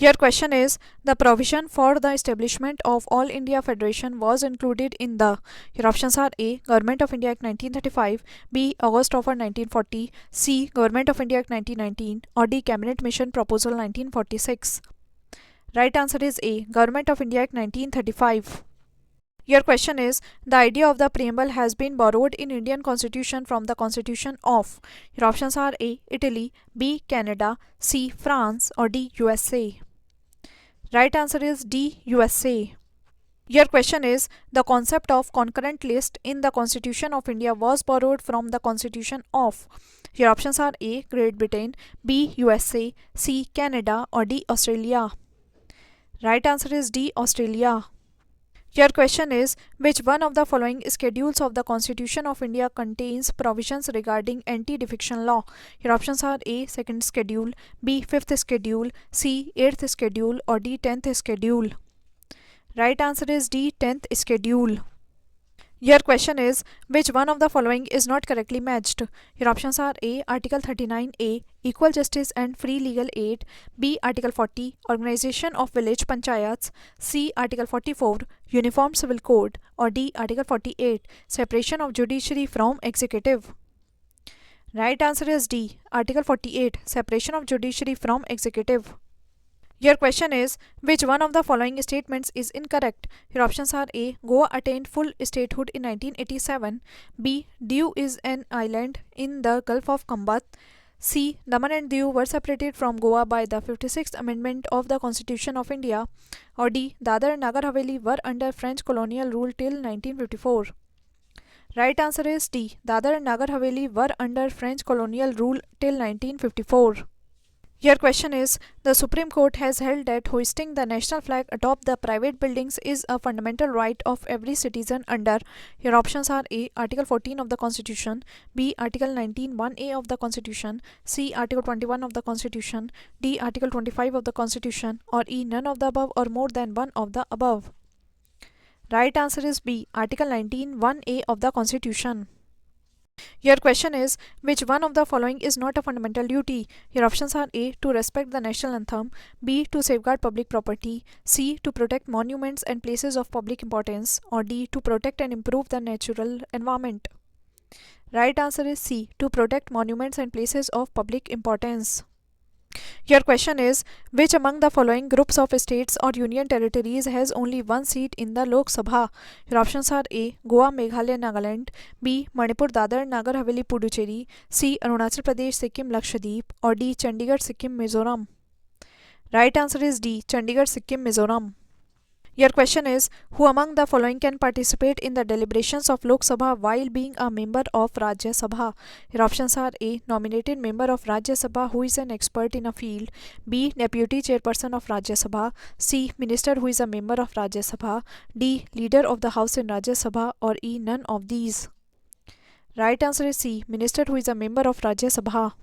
Your question is the provision for the establishment of All India Federation was included in the. Your options are A. Government of India Act 1935, B. August Offer 1940, C. Government of India Act 1919, or D. Cabinet Mission Proposal 1946. Right answer is A. Government of India Act 1935. Your question is the idea of the preamble has been borrowed in Indian Constitution from the Constitution of. Your options are A. Italy, B. Canada, C. France, or D. USA. Right answer is D. USA. Your question is the concept of concurrent list in the Constitution of India was borrowed from the Constitution of. Your options are A. Great Britain, B. USA, C. Canada, or D. Australia. Right answer is D. Australia. Your question is which one of the following schedules of the Constitution of India contains provisions regarding anti-defection law? Your options are A. Second schedule, B. Fifth schedule, C. Eighth schedule, or D. 10th schedule. Right answer is D. 10th schedule. Your question is which one of the following is not correctly matched? Your options are A. Article 39A, Equal Justice and Free Legal Aid, B. Article 40, Organization of Village Panchayats, C. Article 44, Uniform Civil Code, or D. Article 48, Separation of Judiciary from Executive. Right answer is D. Article 48, Separation of Judiciary from Executive. Your question is which one of the following statements is incorrect? Your options are A. Goa attained full statehood in 1987, B. Diu is an island in the Gulf of Kambat, C. Daman and Diu were separated from Goa by the 56th Amendment of the Constitution of India, or D. Dadar and Nagar Haveli were under French colonial rule till 1954. Right answer is D. Dadar and Nagar Haveli were under French colonial rule till 1954. Your question is the Supreme Court has held that hoisting the national flag atop the private buildings is a fundamental right of every citizen under. Your options are A. Article 14 of the Constitution, B. Article 19 1A of the Constitution, C. Article 21 of the Constitution, D. Article 25 of the Constitution, or E. None of the above or more than one of the above. Right answer is B. Article 19 1A of the Constitution. Your question is which one of the following is not a fundamental duty? Your options are A. To respect the national anthem, B. To safeguard public property, C. To protect monuments and places of public importance, or D. To protect and improve the natural environment. Right answer is C. To protect monuments and places of public importance. Your question is which among the following groups of states or union territories has only one seat in the Lok Sabha? Your options are A. Goa, Meghalaya, Nagaland, B. Manipur, Dadar, Nagar Haveli, Puducherry, C. Arunachal Pradesh, Sikkim, Lakshadweep, or D. Chandigarh, Sikkim, Mizoram. Right answer is D. Chandigarh, Sikkim, Mizoram. Your question is who among the following can participate in the deliberations of Lok Sabha while being a member of Rajya Sabha? Your options are A. Nominated member of Rajya Sabha who is an expert in a field, B. Deputy chairperson of Rajya Sabha, C. Minister who is a member of Rajya Sabha, D. Leader of the House in Rajya Sabha, or E. None of these. Right answer is C. Minister who is a member of Rajya Sabha.